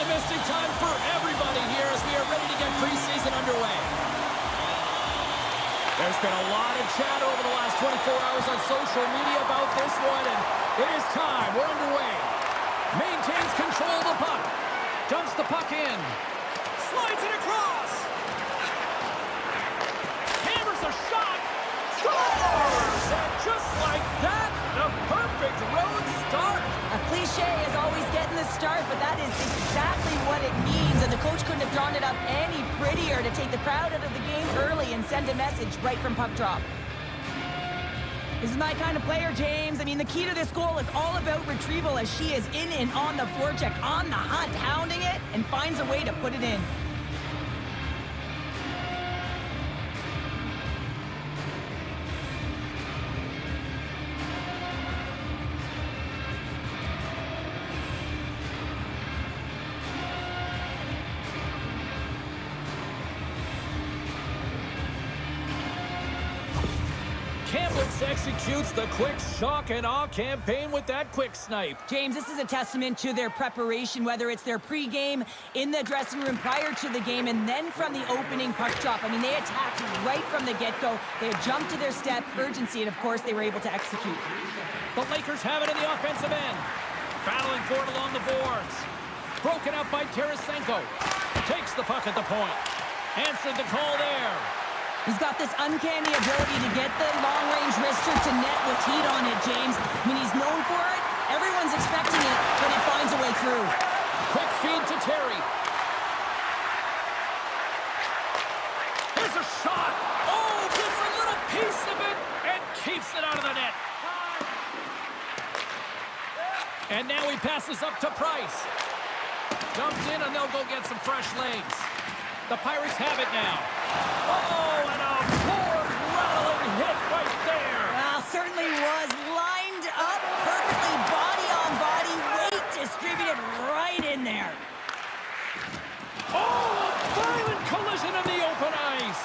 optimistic time for everybody here as we are ready to get preseason underway. There's been a lot of chatter over the last 24 hours on social media about this one, and it is time. We're underway. Maintains control of the puck. Dumps the puck in. Slides it across. Hammers a shot. Scores! And just like that, a perfect road start. A cliche is always getting the start, but that is exactly what it means. And the coach couldn't have drawn it up any prettier to take the crowd out of the game early and send a message right from puck drop. This is my kind of player, James. I mean, the key to this goal is all about retrieval as she is in and on the forecheck, on the hunt, hounding it, and finds a way to put it in. Kamloops executes the quick shock and awe campaign with that quick snipe. James, this is a testament to their preparation, whether it's their pregame, in the dressing room prior to the game, and then from the opening puck drop. I mean, they attacked right from the get-go. They had jumped to their step, urgency, and of course, they were able to execute. The Lakers have it in the offensive end. Battling for it along the boards. Broken up by Tarasenko. Takes the puck at the point. Answered the call there. He's got this uncanny ability to get the long-range wrister to net with heat on it, James. I mean, he's known for it. Everyone's expecting it, but he finds a way through. Quick feed to Terry. Here's a shot. Oh, gets a little piece of it and keeps it out of the net. And now he passes up to Price. Dumped in, and they'll go get some fresh legs. The Pirates have it now. Oh, and a poor rattling hit right there. Well, certainly was lined up perfectly, body on body, weight distributed right in there. Oh, a violent collision in the open ice.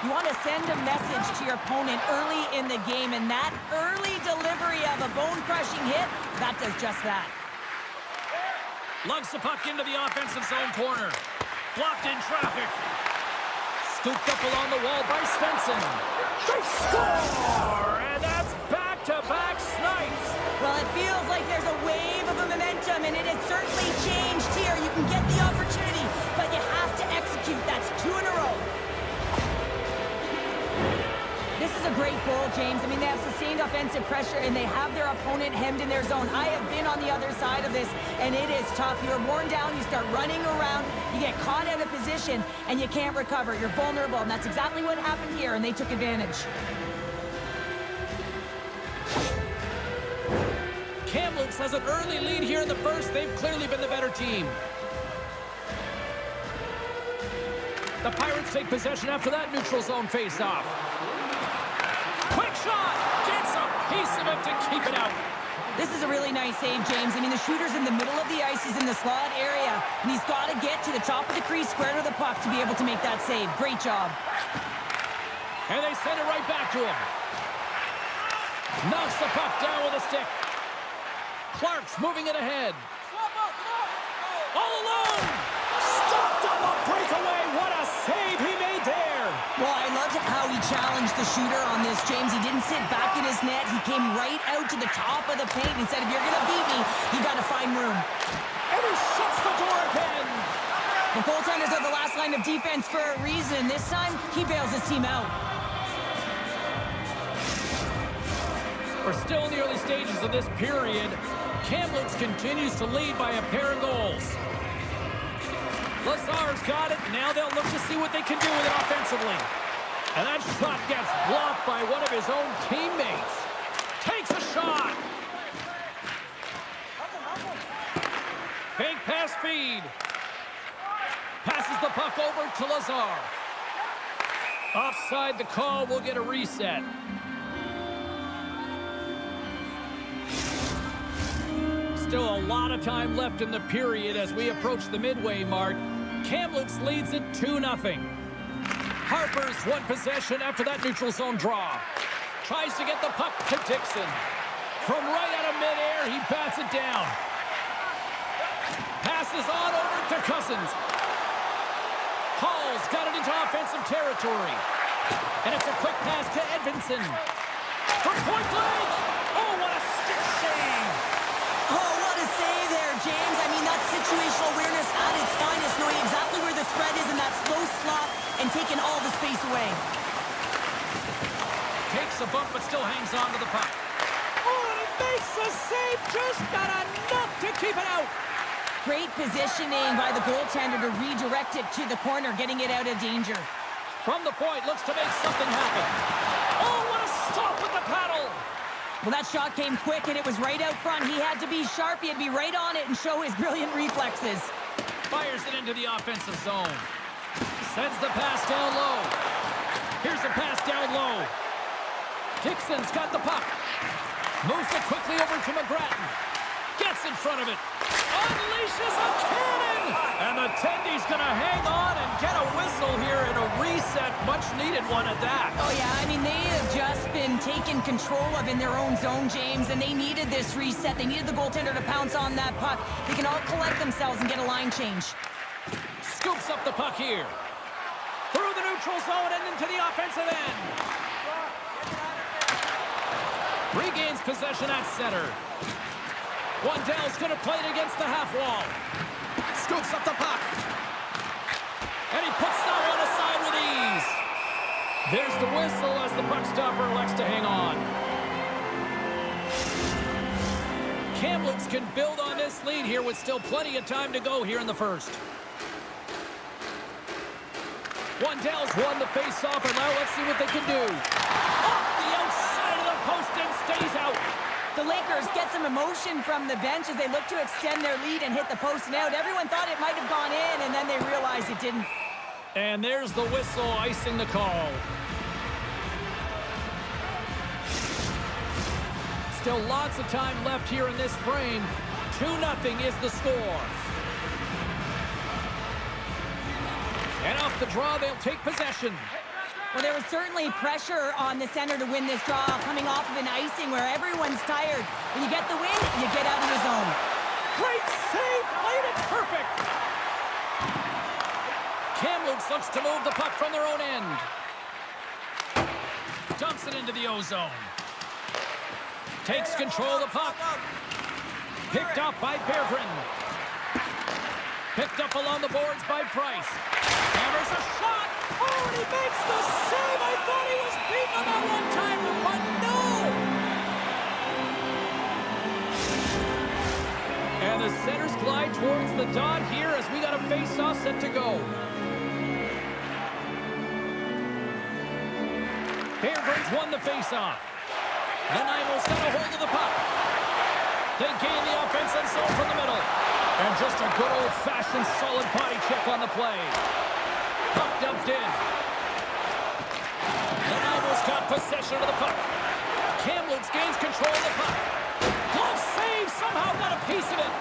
You want to send a message to your opponent early in the game, and that early delivery of a bone-crushing hit, that does just that. Lugs the puck into the offensive zone corner. Blocked in traffic. Scooped up along the wall by Stenson. They score! And that's back-to-back snipes. Well, it feels like there's a wave of momentum, and it has certainly changed here. You can get the opportunity, but you have to execute. That's 2 in a row. This is a great goal, James. I mean, they have sustained offensive pressure, and they have their opponent hemmed in their zone. I have been on the other side of this, and it is tough. You're worn down, you start running around, you get caught out of position, and you can't recover. You're vulnerable, and that's exactly what happened here, and they took advantage. Kamloops has an early lead here in the first. They've clearly been the better team. The Pirates take possession after that neutral zone face-off. Quick shot! Gets a piece of it to keep it out. This is a really nice save, James. I mean, the shooter's in the middle of the ice. He's in the slot area, and he's got to get to the top of the crease, square to the puck to be able to make that save. Great job. And they send it right back to him. Knocks the puck down with a stick. Clark's moving it ahead. All alone! Stopped on the breakaway. What a save he made there. Well, I loved how he challenged the shooter on this, James. He didn't sit back in his net. He came right out to the top of the paint and said, if you're going to beat me, you got to find room. And he shuts the door again. The goaltenders are the last line of defense for a reason. This time, he bails his team out. We're still in the early stages of this period. Kamloops continues to lead by a pair of goals. Lazar's got it. Now they'll look to see what they can do with it offensively. And that shot gets blocked by one of his own teammates. Takes a shot. Fake pass feed. Passes the puck over to Lazar. Offside the call. We'll get a reset. Still a lot of time left in the period as we approach the midway mark. Kamloops leads it 2-0. Harper's one possession after that neutral zone draw. Tries to get the puck to Dixon. From right out of midair, he bats it down. Pass Passes on over to Cousins. Hall's got it into offensive territory. And it's a quick pass to Edvinson. From point blank. Oh, what a stick save. Oh, what a save there, James. I mean, that's situational awareness at its finest, knowing exactly where the threat is in that slow slot and taking all the space away. Takes a bump, but still hangs on to the puck. Oh, and he makes the save. Just not enough to keep it out. Great positioning by the goaltender to redirect it to the corner, getting it out of danger. From the point, looks to make something happen. Oh, what a stop with the paddle. Well, that shot came quick, and it was right out front. He had to be sharp. He had to be right on it and show his brilliant reflexes. Fires it into the offensive zone. Sends the pass down low. Here's the pass down low. Dixon's got the puck. Moves it quickly over to McGrattan. Gets in front of it. Unleashes a cannon! And the Tendy's going to hang on and get a whistle here in a reset. Much needed one at that. Oh, yeah. I mean, they have just been taken control of in their own zone, James, and they needed this reset. They needed the goaltender to pounce on that puck. They can all collect themselves and get a line change. Scoops up the puck here. Through the neutral zone and into the offensive end. Regains possession at center. Wandell's going to play it against the half wall. Scoops up the puck. And he puts that one aside with ease. There's the whistle as the puck stopper elects to hang on. Kamloops can build on this lead here with still plenty of time to go here in the first. Wandell's won the face-off, and now let's see what they can do. Off the outside of the post and stays out. The Lakers get some emotion from the bench as they look to extend their lead and hit the post and out. Everyone thought it might have gone in, and then they realized it didn't. And there's the whistle icing the call. Still lots of time left here in this frame. 2-0 is the score. And off the draw, they'll take possession. Well, there was certainly pressure on the center to win this draw, coming off of an icing where everyone's tired. When you get the win, you get out of the zone. Great save! Played it perfect! Kamloops looks to move the puck from their own end. Dumps it into the O-zone. Takes control of the puck. Picked up by Berggren. Picked up along the boards by Price. Hammers a shot! Oh, and he makes the save! I thought he was beat on that one-timer, but no! And the centers glide towards the dot here as we got a face-off set to go. Berggren's won the face-off. Nanaimo's got a hold of the puck. They gain the offensive zone from the middle. And just a good old-fashioned solid body check on the play. Puck dumped in. Nanaimo's got possession of the puck. Kamloops gains control of the puck. Glove save, somehow got a piece of it.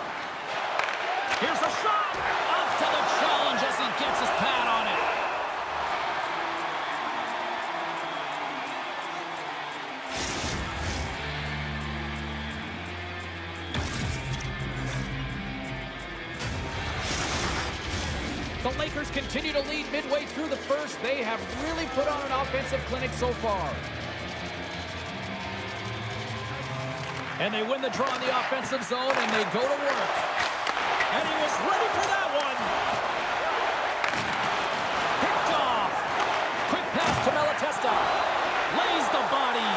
Here's a shot. Up to the challenge as he gets his pad on it. The Lakers continue to lead midway through the first. They have really put on an offensive clinic so far. And they win the draw in the offensive zone, and they go to work. And he was ready for that one. Picked off. Quick pass to Malatesta. Lays the body.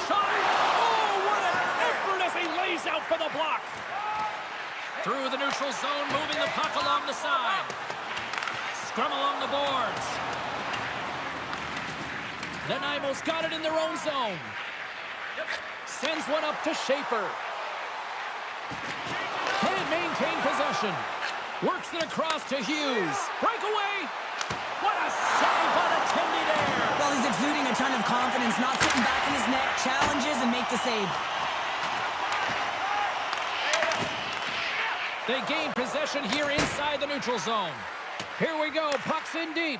Shot. Oh, what an effort as he lays out for the block. Through the neutral zone, moving the puck along the side. Scrum along the boards. Nanaimo's got it in their own zone. Sends one up to Schaefer. Can't maintain possession. Works it across to Hughes. Breakaway. What a save on a Tendy there. Well, he's exuding a ton of confidence, not sitting back in his net, challenges and make the save. They gain possession here inside the neutral zone. Here we go, puck's in deep.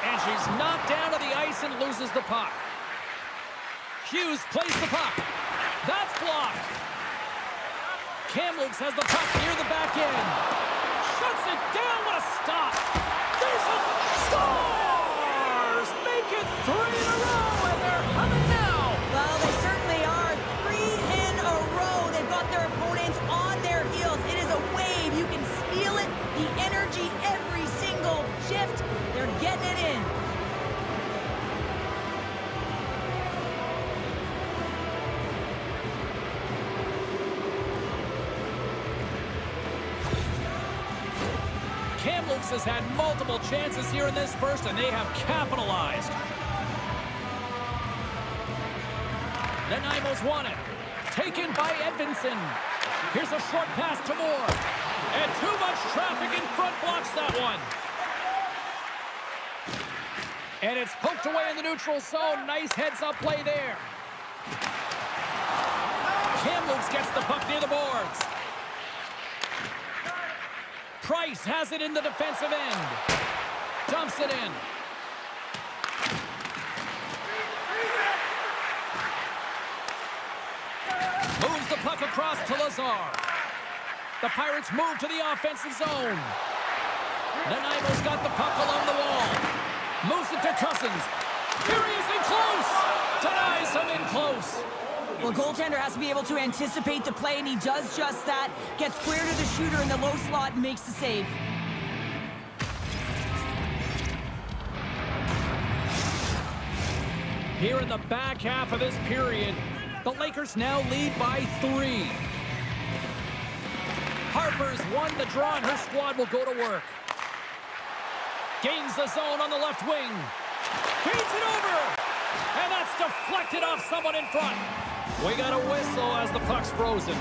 And she's knocked down to the ice and loses the puck. Hughes plays the puck. That's blocked. Kamloops has the puck near the back end. Shuts it down. What a stop. There's a scores! Make it 3 in a row, and they're humming now. Well, they certainly are. 3 in a row. They've got their opponents on their heels. It is a wave. You can feel it. The energy every single shift. They're getting it in. Kamloops has had multiple chances here in this first, and they have capitalized. Nanaimo's won it. Taken by Edvinsson. Here's a short pass to Moore. And too much traffic in front blocks that one. And it's poked away in the neutral zone. Nice heads-up play there. Kamloops gets the puck near the boards. Price has it in the defensive end. Dumps it in. Moves the puck across to Lazar. The Pirates move to the offensive zone. Nanaimo's got the puck along the wall. Moves it to Cousins. Here he is in close. Denies him in close. Well, goaltender has to be able to anticipate the play, and he does just that. Gets clear to the shooter in the low slot and makes the save. Here in the back half of this period, the Lakers now lead by 3. Harper's won the draw, and her squad will go to work. Gains the zone on the left wing. Gains it over. And that's deflected off someone in front. We got a whistle as the puck's frozen.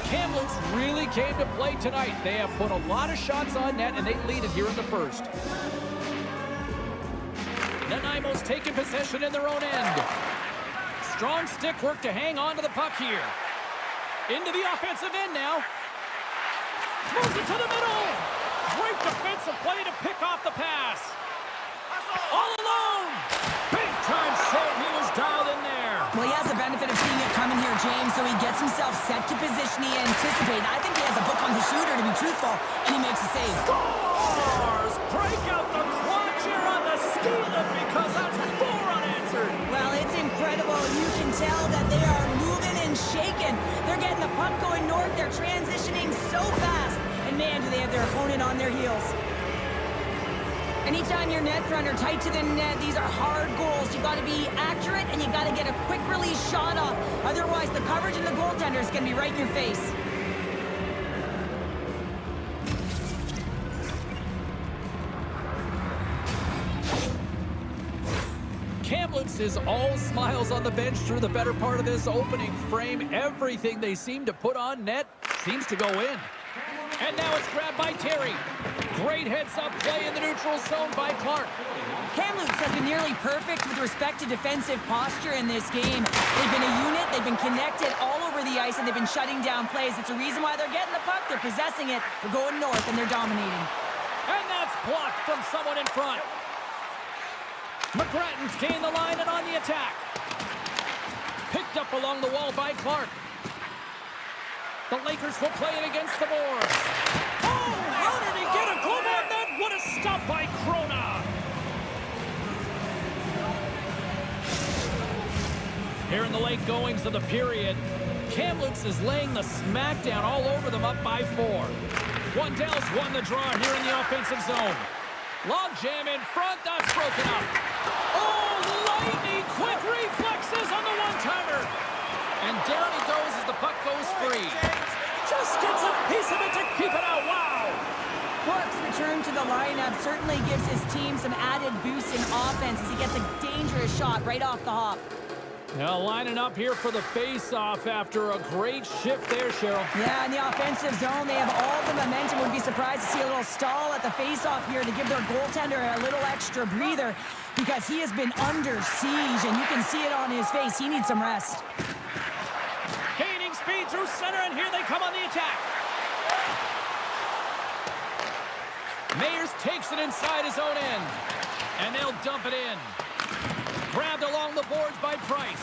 Kamloops really came to play tonight. They have put a lot of shots on net, and they lead it here in the first. Nanaimo's taken possession in their own end. Strong stick work to hang on to the puck here. Into the offensive end now. Moves it to the middle. Great defensive play to pick off the pass. All alone. Big time save. He was dialed in there. Well, he has the benefit of seeing it coming here, James, so he gets himself set to position he anticipated. I think he has a book on the shooter, to be truthful, and he makes a save. Scores! Break out the quad cheer on the stealing because that's 4 unanswered. Well, it's incredible. You can tell that they are moving and shaking. They're getting the puck going north. They're transitioning so fast. And man, do they have their opponent on their heels. Anytime you're net runner tight to the net, these are hard goals. You got to be accurate, and you got to get a quick release shot off. Otherwise, the coverage and the goaltender is going to be right in your face. Kamloops is all smiles on the bench through the better part of this opening frame. Everything they seem to put on net seems to go in. And now it's grabbed by Terry. Great heads-up play in the neutral zone by Clark. Kamloops has been nearly perfect with respect to defensive posture in this game. They've been a unit, they've been connected all over the ice, and they've been shutting down plays. It's a reason why they're getting the puck, they're possessing it, they're going north, and they're dominating. And that's blocked from someone in front. McGrattan's gained the line and on the attack. Picked up along the wall by Clark. The Lakers will play it against the boards. Oh, how did he get a glove on that? What a stop by Krona. Here in the late goings of the period, Kamloops is laying the smackdown all over them, up by 4. Wandell's won the draw here in the offensive zone. Log jam in front, that's broken up. Oh, lightning quick reflexes on the one-timer. And down he goes as the puck goes free. Just gets a piece of it to keep it out. Wow! Clark's return to the lineup certainly gives his team some added boost in offense as he gets a dangerous shot right off the hop. Now lining up here for the face-off after a great shift there, Cheryl. Yeah, in the offensive zone, they have all the momentum. Would be surprised to see a little stall at the face-off here to give their goaltender a little extra breather because he has been under siege, and you can see it on his face. He needs some rest. Gaining speed through center, and here they come on the attack. Mayers takes it inside his own end, and they'll dump it in. Grabbed along the boards by Price.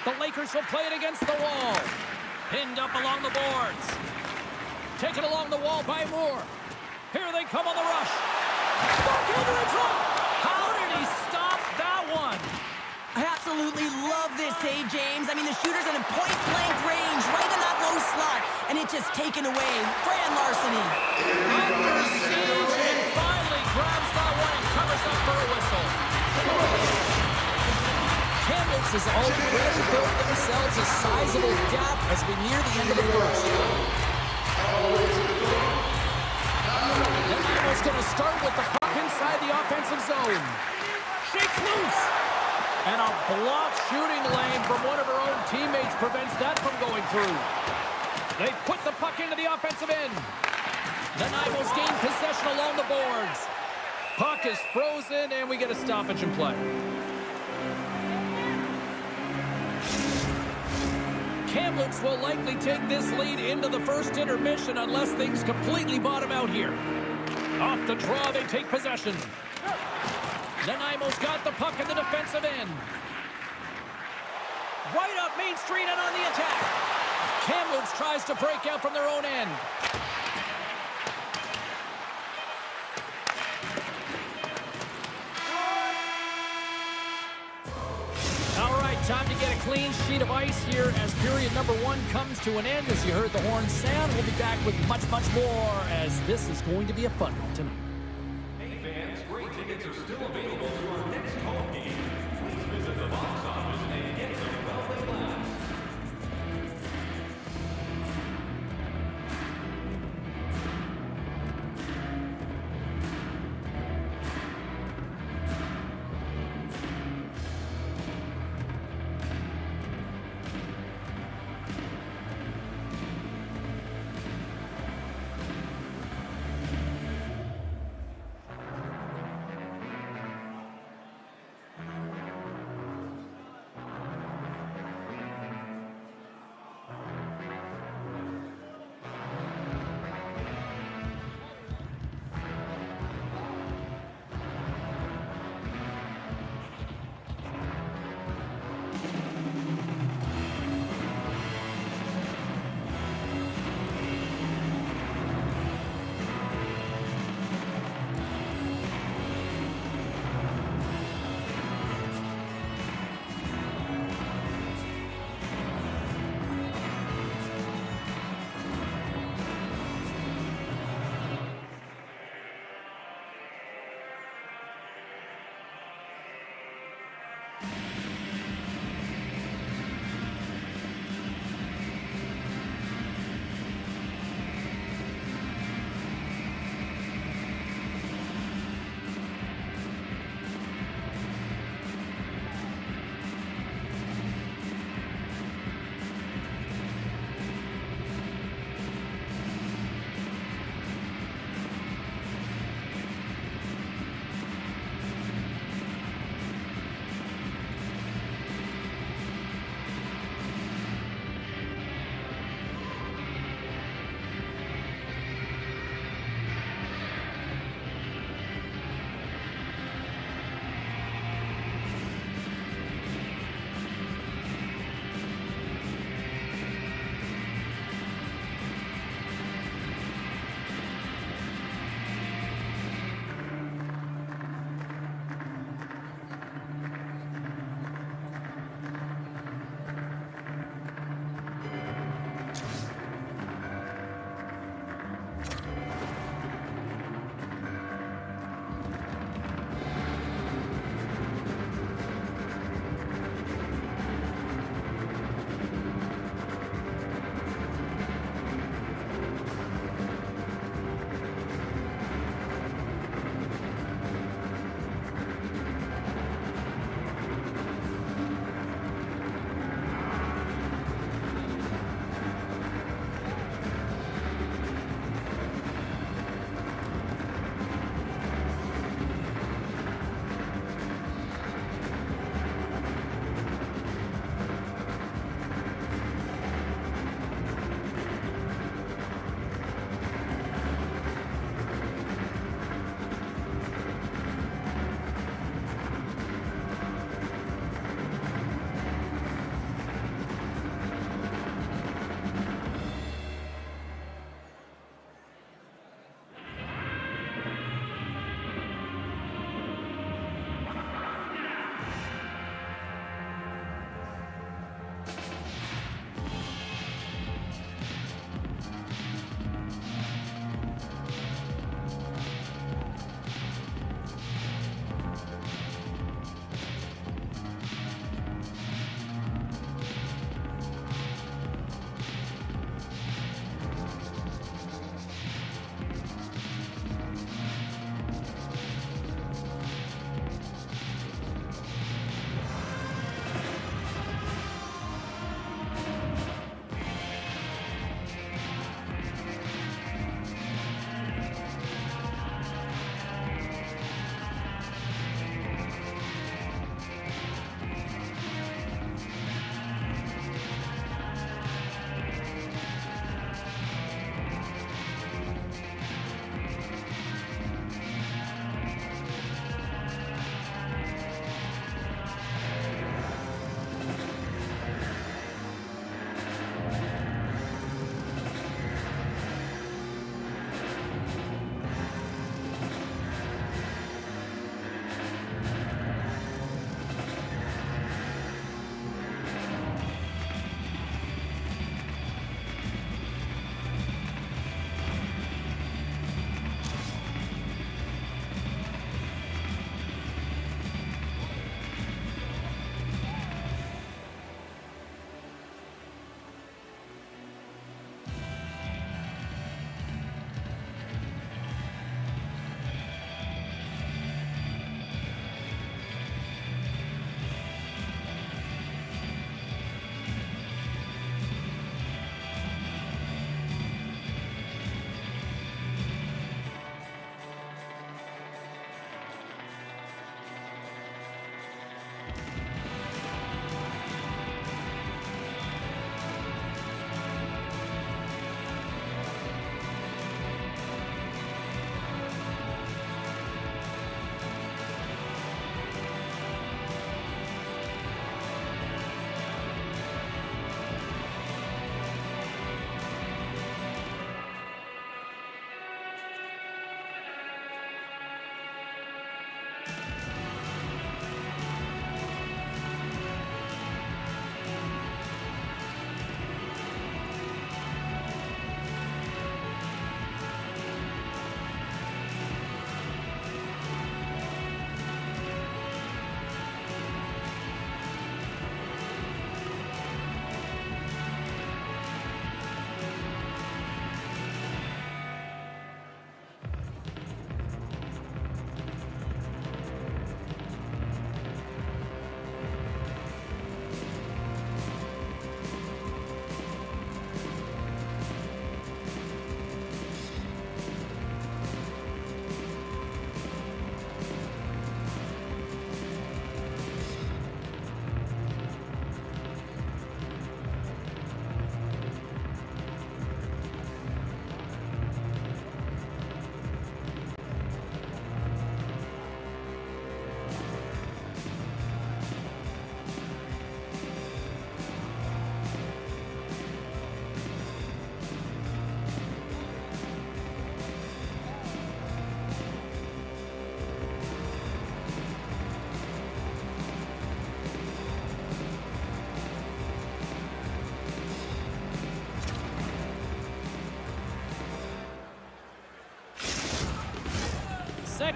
The Lakers will play it against the wall. Pinned up along the boards. Taken along the wall by Moore. Here they come on the rush. Backhand in front. How did he stop that one? I absolutely love this save, James. I mean, the shooter's in a point-blank range, right in that low slot, and it's just taken away. Grand larceny. Under siege, and finally grabs that one and covers up for a whistle. Kamloops has already built themselves a sizable gap as we near the end of the first. Nanaimo's going to start with the puck inside the offensive zone. Shakes loose. And a blocked shooting lane from one of her own teammates prevents that from going through. They put the puck into the offensive end. Nanaimo's gained possession along the boards. Puck is frozen, and we get a stoppage in play. Kamloops will likely take this lead into the first intermission unless things completely bottom out here. Off the draw, they take possession. Nanaimo's got the puck in the defensive end. Right up Main Street and on the attack. Kamloops tries to break out from their own end. All right, time to get a clean sheet of ice here as period number 1 comes to an end. As you heard the horn sound, we'll be back with much, much more as this is going to be a fun one tonight. Hey fans, great tickets are still available to our next home game. Please visit the box office and get them while they last.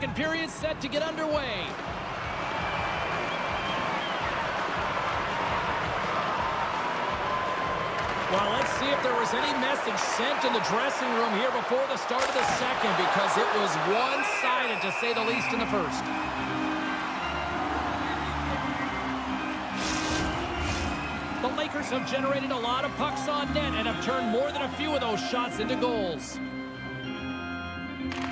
second period set to get underway. Well, let's see if there was any message sent in the dressing room here before the start of the second, because it was one-sided, to say the least, in the first. The Lakers have generated a lot of pucks on net and have turned more than a few of those shots into goals.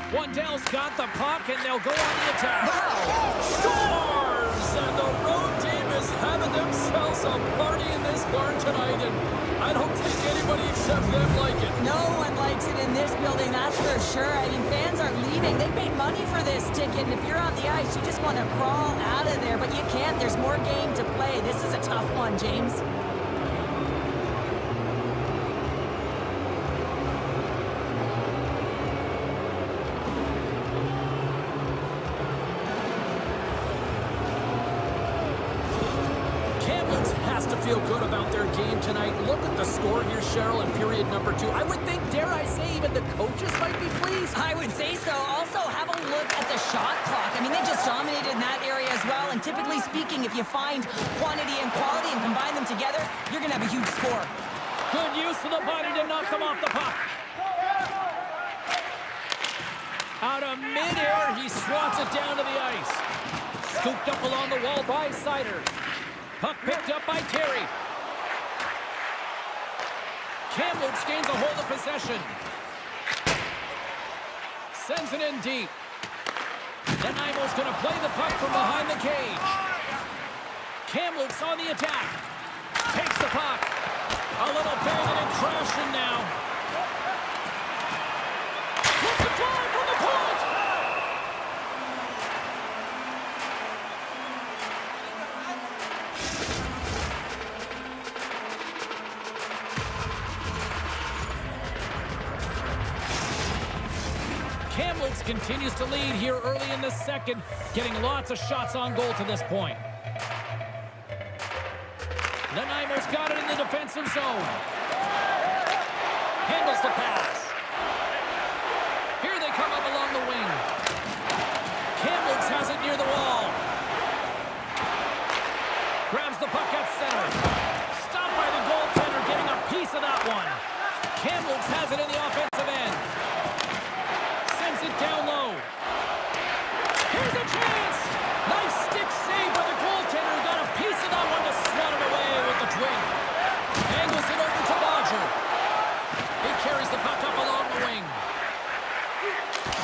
Waddell's got the puck, and they'll go on the attack. Wow! Scores! And the road team is having themselves a party in this barn tonight, and I don't think anybody except them like it. No one likes it in this building, that's for sure. I mean, fans are leaving. They paid money for this ticket, and if you're on the ice, you just want to crawl out of there, but you can't. There's more game to play. This is a tough one, James. Feel good about their game tonight. Look at the score here, Cheryl, in period number 2. I would think, dare I say, even the coaches might be pleased. I would say so. Also, have a look at the shot clock. I mean, they just dominated in that area as well, and typically speaking, if you find quantity and quality and combine them together, you're going to have a huge score. Good use of the body to knock them off the puck. Out of midair, he swats it down to the ice. Scooped up along the wall by Sider. Puck picked up by Terry. Kamloops gains a hold of possession. Sends it in deep. Nanaimo's going to play the puck from behind the cage. Kamloops on the attack. Takes the puck. A little banging and crashing now. What's the drive from the point? Kamloops continues to lead here early in the second, getting lots of shots on goal to this point. Nanaimo's got it in the defensive zone. Handles the pass. Here they come up along the wing. Kamloops has it near the wall. Grabs the puck at center. Stopped by the goaltender, getting a piece of that one. Kamloops has it in the offensive end. It down low. Here's a chance. Nice stick save by the goaltender. Got a piece of that one to swat it away with the twin. Angles it over to Roger. He carries the puck up along the wing.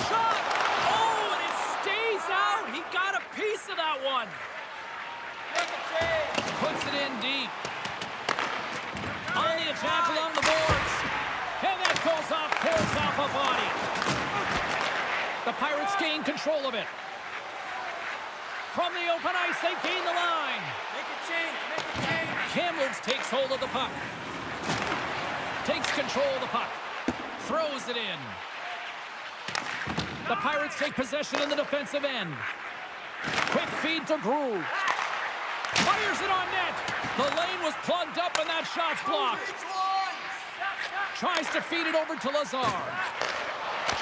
Shot. Oh, and it stays out. He got a piece of that one. Puts it in deep. On the attack along the boards. And that goes off course off a body. The Pirates gain control of it. From the open ice, they gain the line. Make a change, make a change. Kamloops takes hold of the puck. Takes control of the puck. Throws it in. The Pirates take possession in the defensive end. Quick feed to Groove. Fires it on net. The lane was plugged up and that shot's blocked. Tries to feed it over to Lazar.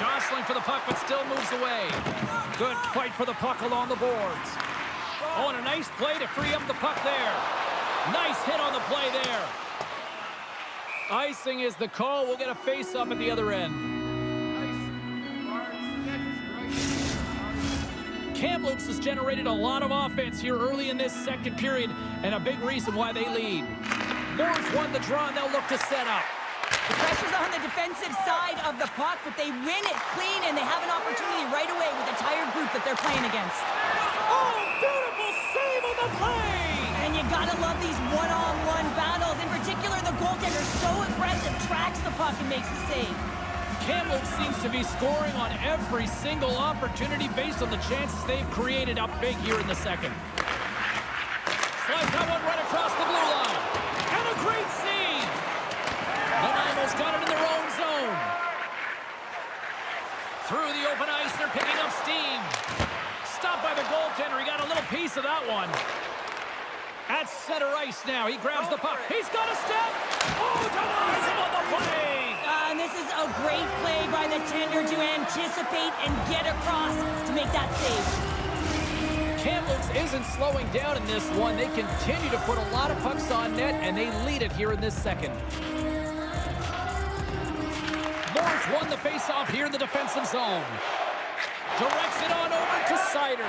Jostling for the puck, but still moves away. Good fight for the puck along the boards. Oh, and a nice play to free up the puck there. Nice hit on the play there. Icing is the call. We'll get a face-up at the other end. Kamloops has generated a lot of offense here early in this second period, and a big reason why they lead. Boards won the draw, and they'll look to set up. The pressure's on the defensive side of the puck, but they win it clean, and they have an opportunity right away with the tired group that they're playing against. Oh, beautiful save on the play! And you gotta love these one-on-one battles. In particular, the goaltender so aggressive, tracks the puck and makes the save. Kamloops seems to be scoring on every single opportunity based on the chances they've created up big here in the second. Slides that one right across the blue line. And a great save! Nanaimo's got it in their own zone. Through the open ice, they're picking up steam. Stopped by the goaltender. He got a little piece of that one. At center ice now. He grabs the puck. He's got a step. Oh, denies him on the play. and this is a great play by the tender to anticipate and get across to make that save. Kamloops isn't slowing down in this one. They continue to put a lot of pucks on net, and they lead it here in this second. Lawrence won the faceoff here in the defensive zone. Directs it on over to Sider.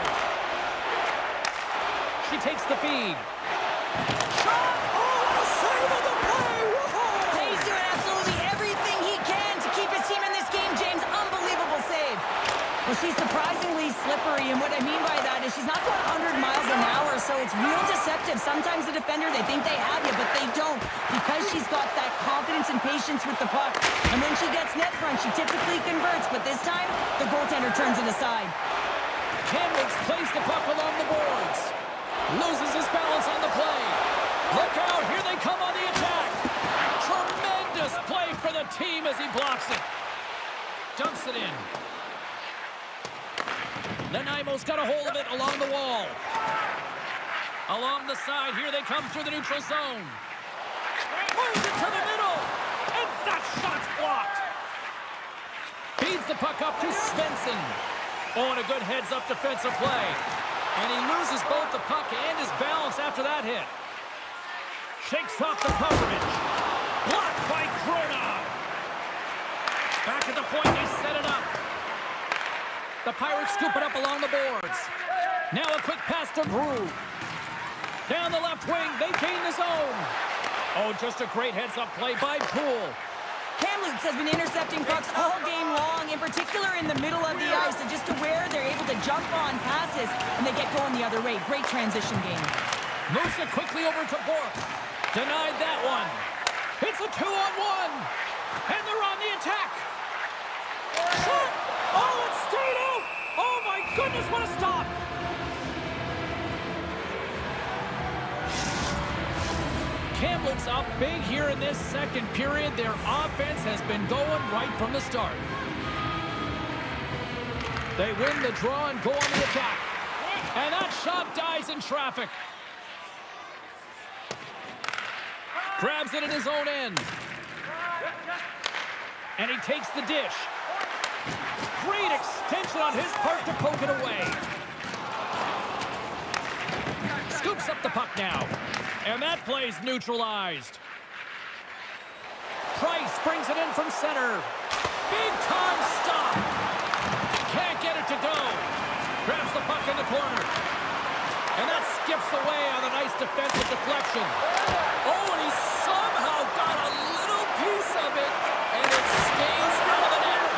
She takes the feed. Shot! Oh, what a save on the play! Whoa! He's doing absolutely everything he can to keep his team in this game, James. Unbelievable save. Well, she's surprisingly slippery, and what I mean by that is she's not going 100 miles an hour, so it's real deceptive. Sometimes the defender, they think they have you, but they don't, because she's got that confidence and patience with the puck. And when she gets net front, she typically converts, but this time, the goaltender turns it aside. Kamloops plays the puck along the boards. Loses his balance on the play. Look out, here they come on the attack. Tremendous play for the team as he blocks it. Dumps it in. Nanaimo's got a hold of it along the wall. Along the side, here they come through the neutral zone. Moves it to the middle, and that shot's blocked. Feeds the puck up to Svensson. Oh, and a good heads-up defensive play. And he loses both the puck and his balance after that hit. Shakes off the coverage. Blocked by Krona. Back at the point, they set it up. The Pirates scoop it up along the boards. Now a quick pass to Brew. Down the left wing, they gain the zone. Oh, just a great heads-up play by Poole. Kamloops has been intercepting pucks all game long, in particular in the middle of the ice. And just to where they're able to jump on passes, and they get going the other way. Great transition game. Moves it quickly over to Bourque. Denied that one. It's a 2-on-1. And they're on the attack. Shot! Oh, it stayed out! Oh my goodness, what a stop! Kamloops up big here in this second period. Their offense has been going right from the start. They win the draw and go on the attack. And that shot dies in traffic. Grabs it in his own end. And he takes the dish. Great extension on his part to poke it away. Scoops up the puck now. And that play's neutralized. Price brings it in from center. Big time stop. Can't get it to go. Grabs the puck in the corner. And that skips away on a nice defensive deflection. Oh, and he somehow got a little piece of it. And it stays out of the net.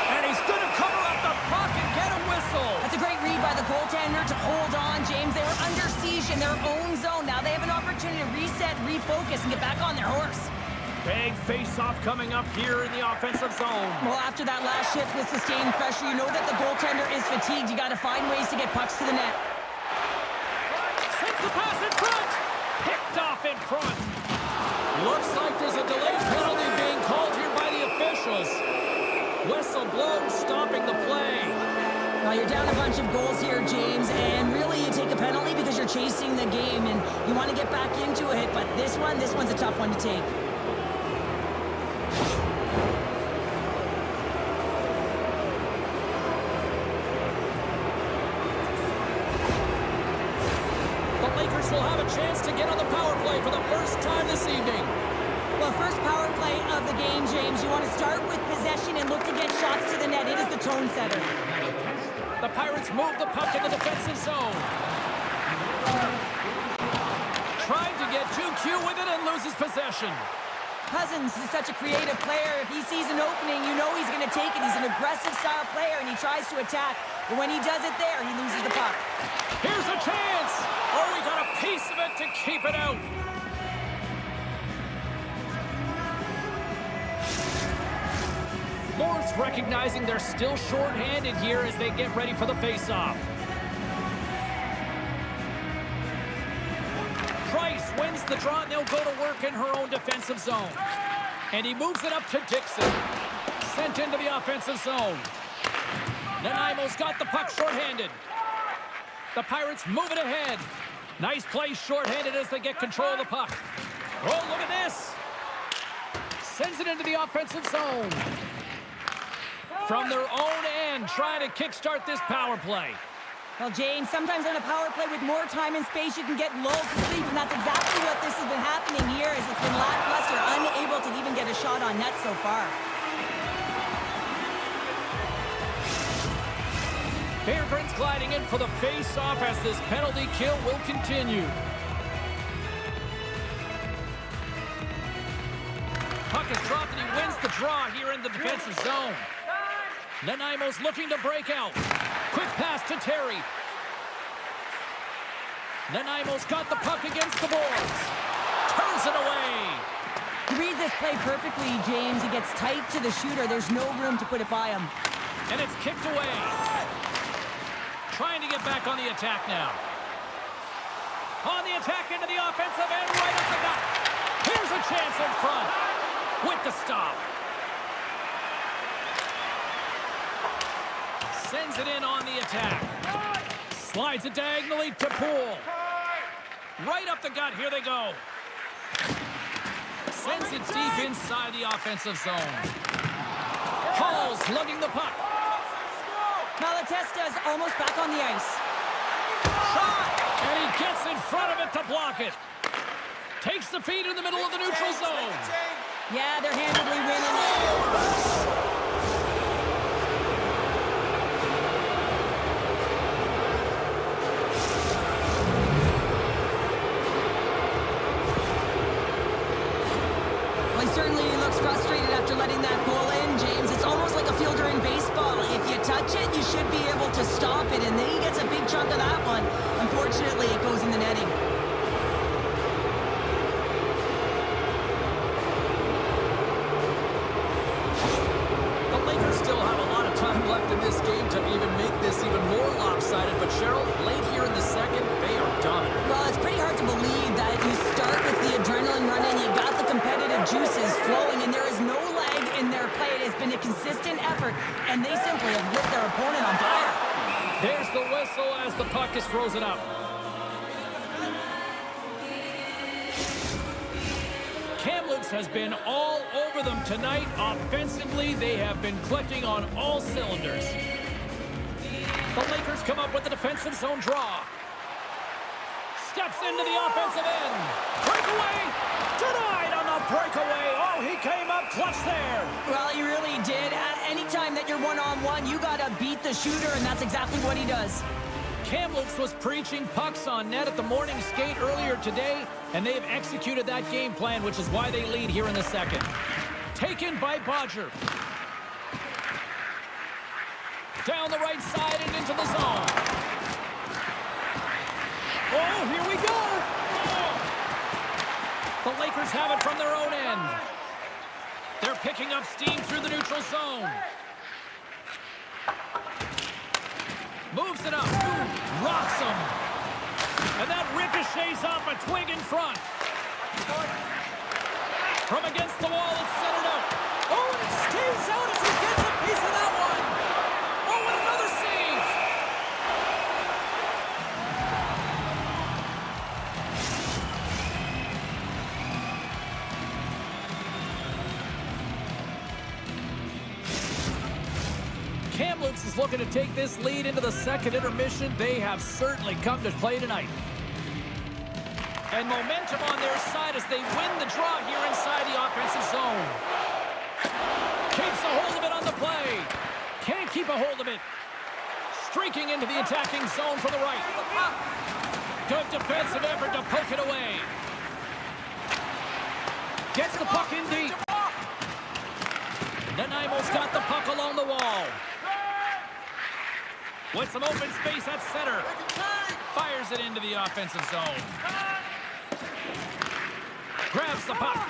And he's going to cover up the puck and get a whistle. That's a great read by the goaltender to hold on, James. They were under siege in their own zone. Now they have an opportunity to reset, refocus, and get back on their horse. Big face-off coming up here in the offensive zone. Well, after that last shift with sustained pressure, you know that the goaltender is fatigued. You got to find ways to get pucks to the net. Sends the pass in front. Picked off in front. Looks like there's a delayed penalty being called here by the officials. Whistle blown, stopping the play. Now you're down a bunch of goals here, James, and really you take a penalty because you're chasing the game and you want to get back into it, but this one's a tough one to take. The Lakers will have a chance to get on the power play for the first time this evening. Well, first power play of the game, James. You want to start with possession and look to get shots to the net. It is the tone setter. The Pirates move the puck in the defensive zone. Trying to get too cute with it and loses possession. Cousins is such a creative player. If he sees an opening, you know he's going to take it. He's an aggressive style player, and he tries to attack. But when he does it there, he loses the puck. Here's a chance. Oh, he got a piece of it to keep it out. Lawrence recognizing they're still short-handed here as they get ready for the face-off. Price wins the draw, and they'll go to work in her own defensive zone. And he moves it up to Dixon. Sent into the offensive zone. Nanaimo's got the puck short-handed. The Pirates move it ahead. Nice play short-handed as they get control of the puck. Oh, look at this. Sends it into the offensive zone. From their own end, trying to kickstart this power play. Well, James, sometimes on a power play with more time and space, you can get lulled to sleep, and that's exactly what this has been happening here, as it's been lackluster, unable to even get a shot on net so far. Bearbrins gliding in for the face-off as this penalty kill will continue. Puck is dropped and he wins the draw here in the defensive zone. Nanaimo's looking to break out. Quick pass to Terry. Nanaimo's got the puck against the boards. Turns it away. He reads this play perfectly, James. He gets tight to the shooter. There's no room to put it by him. And it's kicked away. Trying to get back on the attack now. On the attack into the offensive end, right up the gut. Here's a chance in front. With the stop. Sends it in on the attack. Slides it diagonally to Poole. Right up the gut, here they go. Sends it deep inside the offensive zone. Hall's lugging the puck. Malatesta's almost back on the ice. Shot! And he gets in front of it to block it. Takes the feed in the middle of the neutral zone. Yeah, they're handedly winning. Well, he certainly looks frustrated after letting that goal in, James. It's almost like a fielder in baseball. If you touch it, you should be able to stop it, and then he gets a big chunk of that one. Unfortunately, it goes in the netting. Left in this game to even make this even more lopsided, but Cheryl, late here in the second, they are dominant. Well, it's pretty hard to believe that you start with the adrenaline running, you got the competitive juices flowing, and there is no lag in their play. It has been a consistent effort, and they simply have lit their opponent on fire. There's the whistle as the puck is frozen up. Kamloops has been all over them tonight. Offensively, they have been clicking on all cylinders. The Lakers come up with the defensive zone draw. Steps into the offensive end. Breakaway! Denied on the breakaway. Oh, he came up clutch there. Well, he really did. At any time that you're one-on-one, you got to beat the shooter, and that's exactly what he does. Kamloops was preaching pucks on net at the morning skate earlier today, and they have executed that game plan, which is why they lead here in the second. Taken by Bodger. Down the right side and into the zone. Oh, here we go! The Lakers have it from their own end. They're picking up steam through the neutral zone. Moves it up. Rocks him. And that ricochets off a twig in front. From against the wall, it's centered out. Oh, and it stays out as he gets a piece of that one. Oh, and another save. Kamloops is looking to take this lead into the second intermission. They have certainly come to play tonight. And momentum on their side as they win the draw here inside the offensive zone. Keeps a hold of it on the play. Can't keep a hold of it. Streaking into the attacking zone from the right. Good defensive effort to poke it away. Gets the puck in deep. Nanaimo's got the puck along the wall. With some open space at center. Fires it into the offensive zone. Grabs the puck.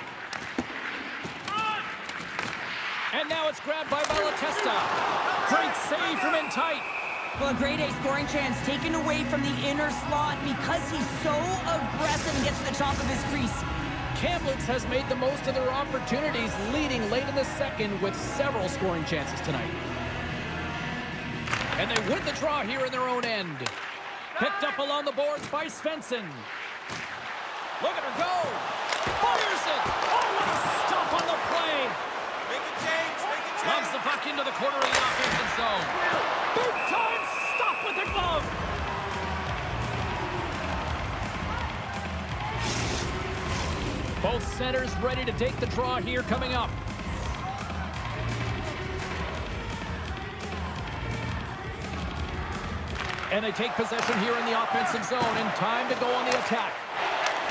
And now it's grabbed by Malatesta. Great save from in tight. Well, a grade A scoring chance taken away from the inner slot because he's so aggressive and gets to the top of his crease. Kamloops has made the most of their opportunities, leading late in the second with several scoring chances tonight. And they win the draw here in their own end. Picked up along the boards by Svensson. Look at her go. Fires it. Oh, what a stop on the play. Loves the puck into the corner of the offensive zone. Big time stop with the glove. Both centers ready to take the draw here coming up. And they take possession here in the offensive zone, and time to go on the attack.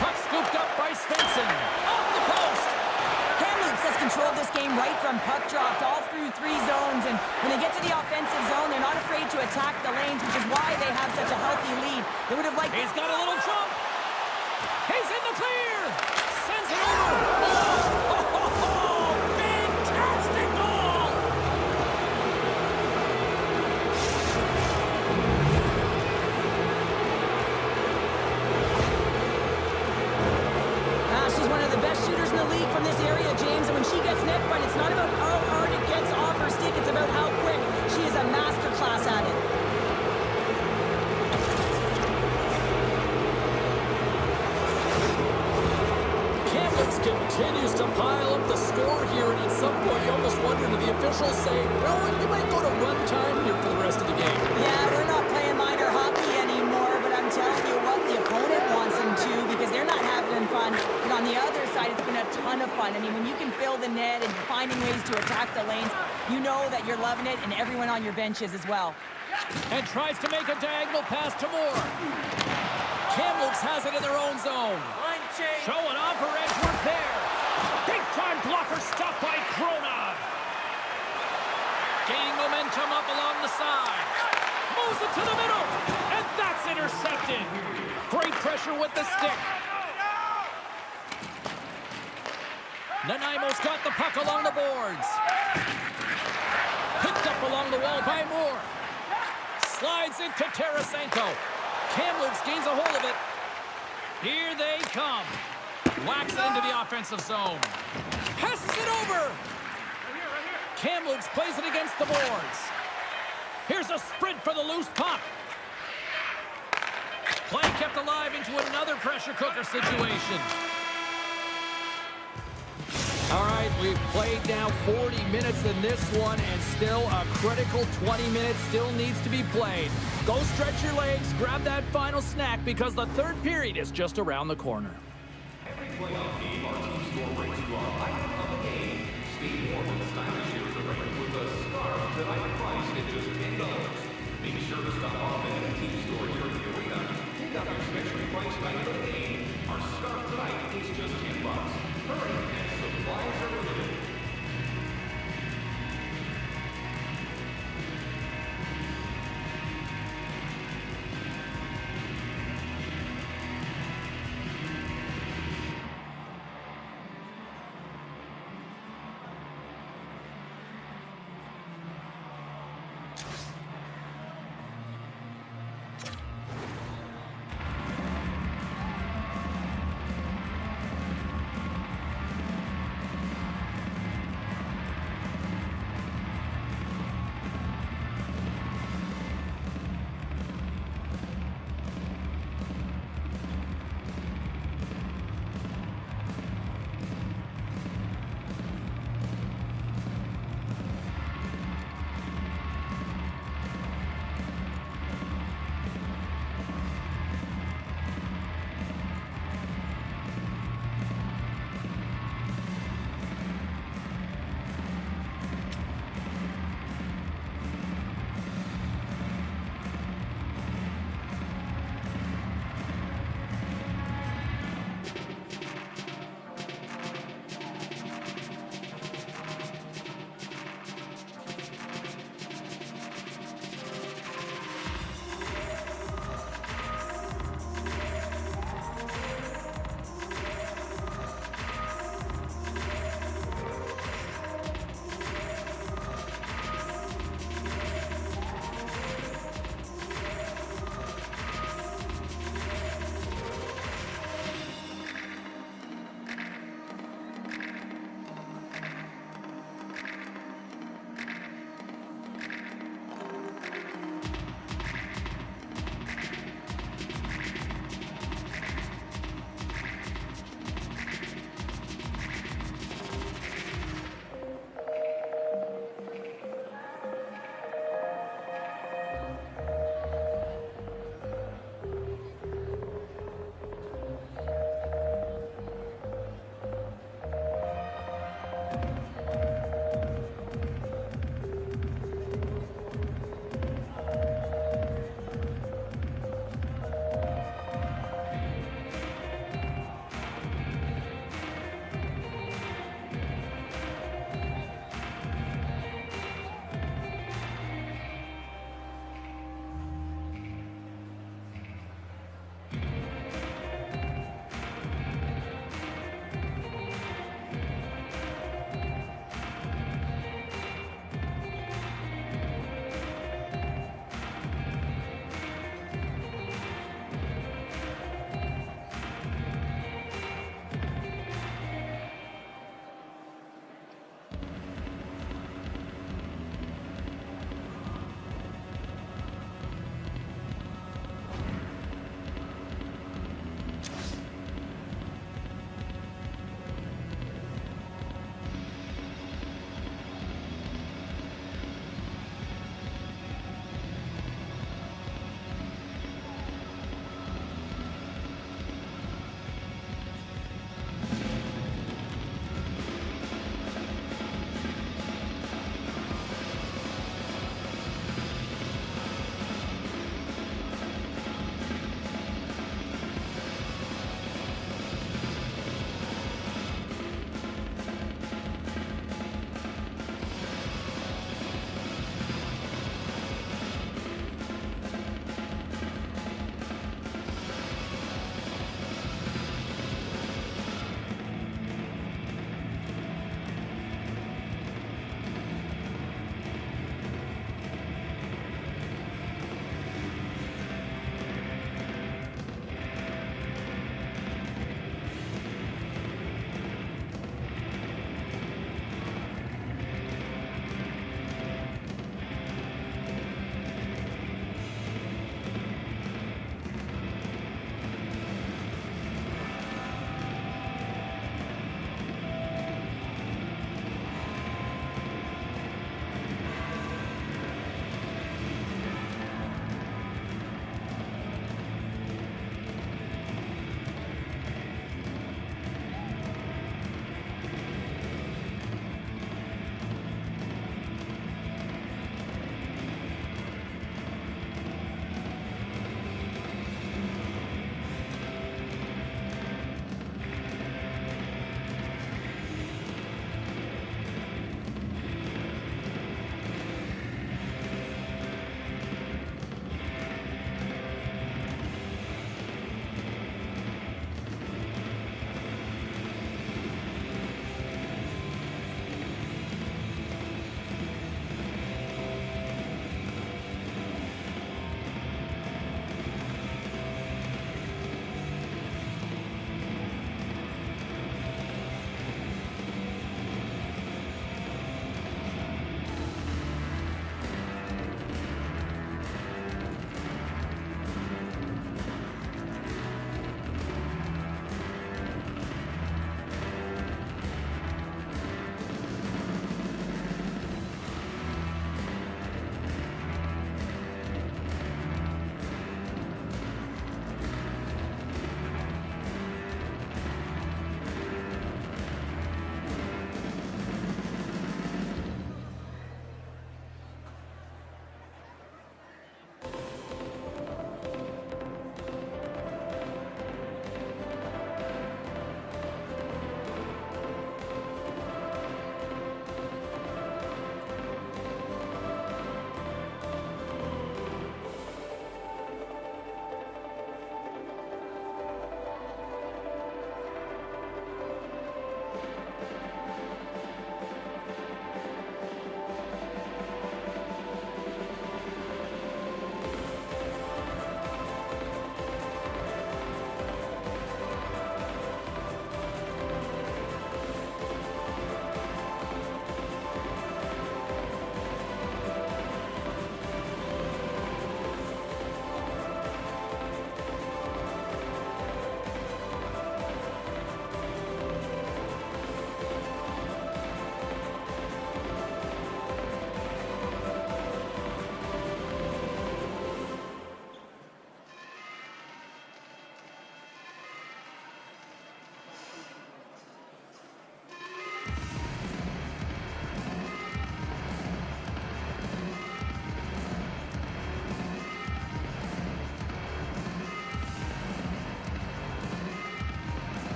Puck scooped up by Svensson. Off the post. Kamloops has controlled this game right from puck dropped all through 3 zones, and when they get to the offensive zone, they're not afraid to attack the lanes, which is why they have such a healthy lead. They would have liked... He's got a little jump. He's in the clear. Sends it over. Oh, fantastic goal. She's one of the best shooters in the league from this area, James, and when she gets net front, it's not about how hard it gets off her stick, it's about how quick. She is a master class at it. Kamloops continues to pile up the score here, and at some point you almost wonder, do the officials say, well, we might go to run time here for the rest of the game. Yeah, we're not playing minor hockey anymore, but I'm telling you what, the opponent wants them to, because they're not having fun. But on the other side, it's been a ton of fun. I mean, when you can fill the net and you're finding ways to attack the lanes, you know that you're loving it, and everyone on your bench is as well. And tries to make a diagonal pass to Moore. Kamloops has it in their own zone. Line change. Showing off her edge work there. Big time blocker stop by Krona. Gaining momentum up along the side. Moves it to the middle. And that's intercepted. Great pressure with the stick. Nanaimo's got the puck along the boards. Picked up along the wall by Moore. Slides into Tarasenko. Kamloops gains a hold of it. Here they come. Whacks it into the offensive zone. Passes it over. Kamloops plays it against the boards. Here's a sprint for the loose puck. Play kept alive into another pressure cooker situation. All right, we've played now 40 minutes in this one, and still a critical 20 minutes still needs to be played. Go stretch your legs, grab that final snack, because the third period is just around the corner. Every playoff game, our team score brings you our item of the game. Stay warm in the stylish here tonight with a scarf that I priced at just $10. Make sure to stop off at the team store here in the arena. Pick up your specially priced item of the game. Our scarf tonight is just $10. Hurry, and supplies are limited.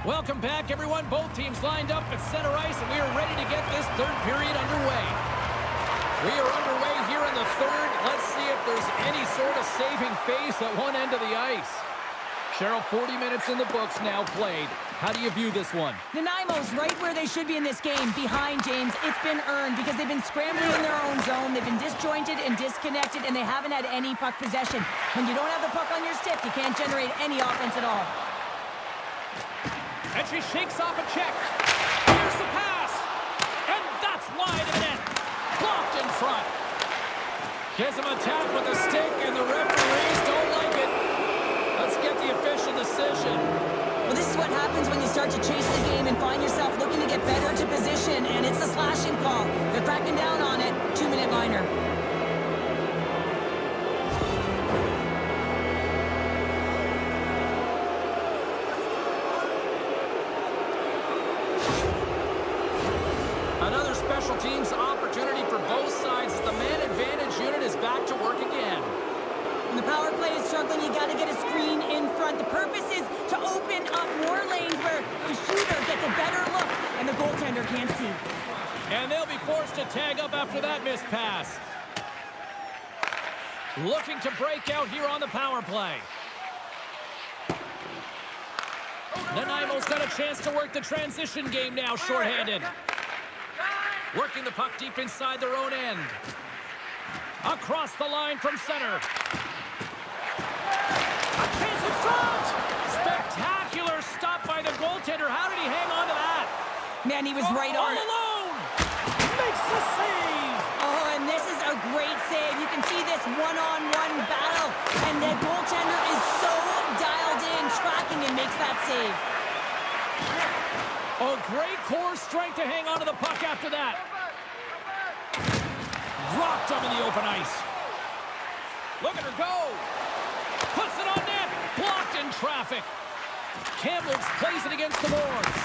Welcome back, everyone. Both teams lined up at center ice, and we are ready to get this third period underway. We are underway here in the third. Let's see if there's any sort of saving face at one end of the ice. Cheryl, 40 minutes in the books now played. How do you view this one? Nanaimo's right where they should be in this game, behind James. It's been earned because they've been scrambling in their own zone. They've been disjointed and disconnected, and they haven't had any puck possession. When you don't have the puck on your stick, you can't generate any offense at all. And she shakes off a check. Here's the pass. And that's wide of the net. Blocked in front. Gets him a tap with the stick, and the referees don't like it. Let's get the official decision. Well, this is what happens when you start to chase the game and find yourself looking to get better to position, and it's a slashing call. They're cracking down on it. 2-minute minor. Another special teams opportunity for both sides as the man advantage unit is back to work again. When the power play is struggling, you got to get a screen in front. The purpose is to open up more lanes where the shooter gets a better look and the goaltender can't see. And they'll be forced to tag up after that missed pass. Looking to break out here on the power play. Nanaimo's got a chance to work the transition game now, shorthanded. Working the puck deep inside their own end. Across the line from center. A chance in front! Spectacular stop by the goaltender. How did he hang on to that? Man, he was right on All it. alone! Makes the save! Oh, and this is a great save. You can see this one-on-one battle, and the goaltender is so dialed in, tracking and makes that save. Oh, great core strength to hang on to the puck after that. Rocked him in the open ice. Look at her go. Puts it on net. Blocked in traffic. Campbell plays it against the boards.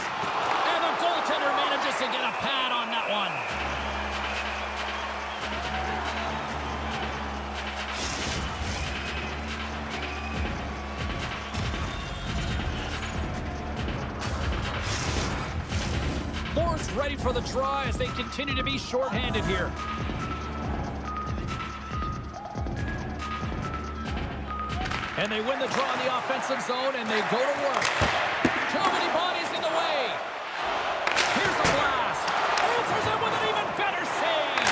And the goaltender manages to get a pad on that one. Moore's ready for the draw as they continue to be shorthanded here. And they win the draw in the offensive zone, and they go to work. Too many bodies in the way. Here's a blast. Answers it with an even better save.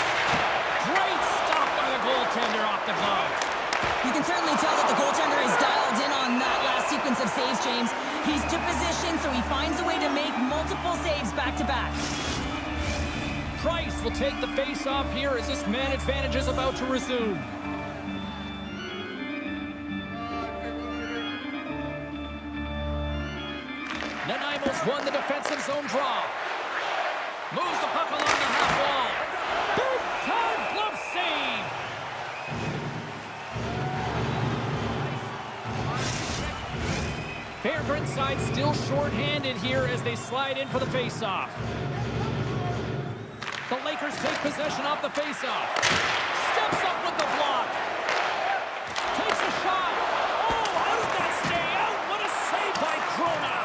Great stop by the goaltender off the glove. You can certainly tell that the goaltender is dialed in on that last sequence of saves, James. He's to position, so he finds a way to make multiple saves back-to-back. Price will take the face-off here as this man advantage is about to resume. Nanaimo's won the defensive zone draw. Moves the puck along the half wall. Big-time glove save. Fairgreen side still short-handed here as they slide in for the face-off. The Lakers take possession off the face-off. Steps up with the block. Takes a shot. Oh, how did that stay out? What a save by Krona.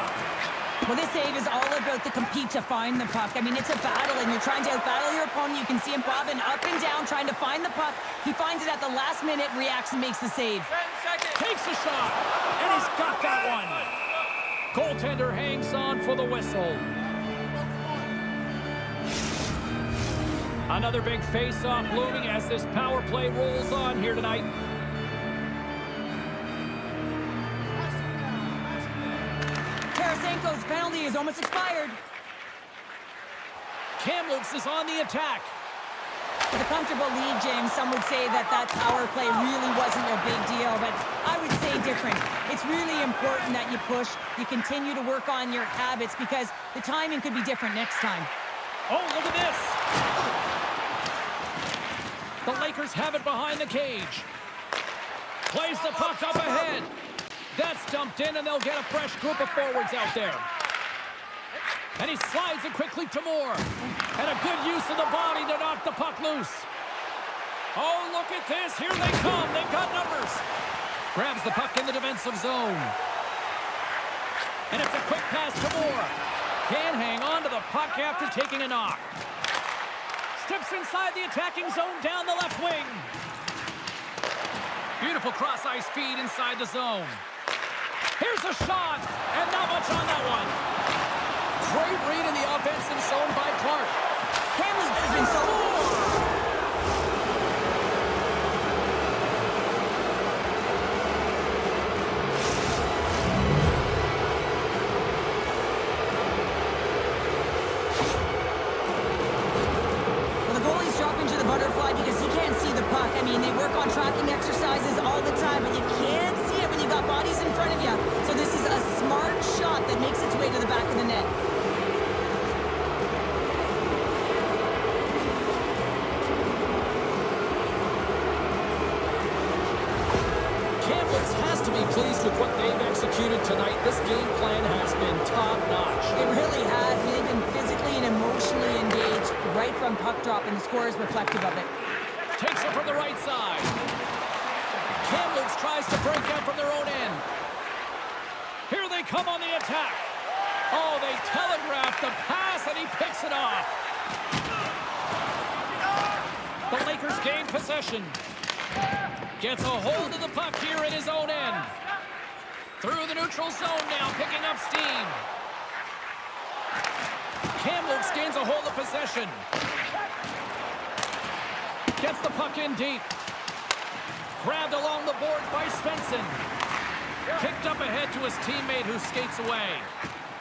Well, this save is all about the compete to find the puck. I mean, it's a battle, and you're trying to outbattle your opponent. You can see him bobbing up and down, trying to find the puck. He finds it at the last minute, reacts, and makes the save. Takes a shot, and he's got that one. Goaltender hangs on for the whistle. Another big face-off looming as this power play rolls on here tonight. Tarasenko's penalty is almost expired. Kamloops is on the attack. With a comfortable lead, James, some would say that that power play really wasn't a big deal, but I would say different. It's really important that you push, you continue to work on your habits because the timing could be different next time. Oh, look at this. The Lakers have it behind the cage. Plays the puck up ahead. That's dumped in, and they'll get a fresh group of forwards out there. And he slides it quickly to Moore. And a good use of the body to knock the puck loose. Oh, look at this. Here they come. They've got numbers. Grabs the puck in the defensive zone. And it's a quick pass to Moore. Can't hang on to the puck after taking a knock. Steps inside the attacking zone down the left wing. Beautiful cross-ice feed inside the zone. Here's a shot, and not much on that one. Great read in the offensive zone by Clark. Kamloops has been so... butterfly because he can't see the puck. I mean, they work on tracking exercises all the time, but you can't see it when you got bodies in front of you. So this is a smart shot that makes its way to the back of the net. Kamloops has to be pleased with what they've executed tonight. This game plan has been top-notch. It really has. I mean, they've been physically and emotionally engaged right from puck drop, and the score is reflective of it. Takes it from the right side. Kamloops tries to break out from their own end. Here they come on the attack. Oh, they telegraphed the pass, and he picks it off. The Lakers gain possession. Gets a hold of the puck here in his own end. Through the neutral zone now, picking up steam. Kamloops gains a hold of possession. Gets the puck in deep. Grabbed along the boards by Svensson. Kicked up ahead to his teammate who skates away.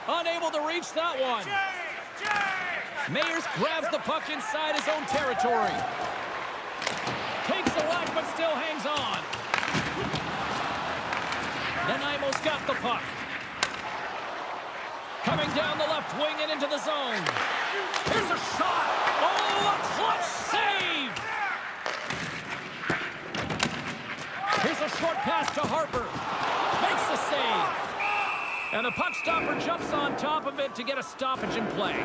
Unable to reach that one. Mayers grabs the puck inside his own territory. Takes the whack but still hangs on. Nanaimo's got the puck. Coming down the left wing and into the zone. Here's a shot. Oh, a clutch save. Here's a short pass to Harper. Makes the save. And the puck stopper jumps on top of it to get a stoppage in play.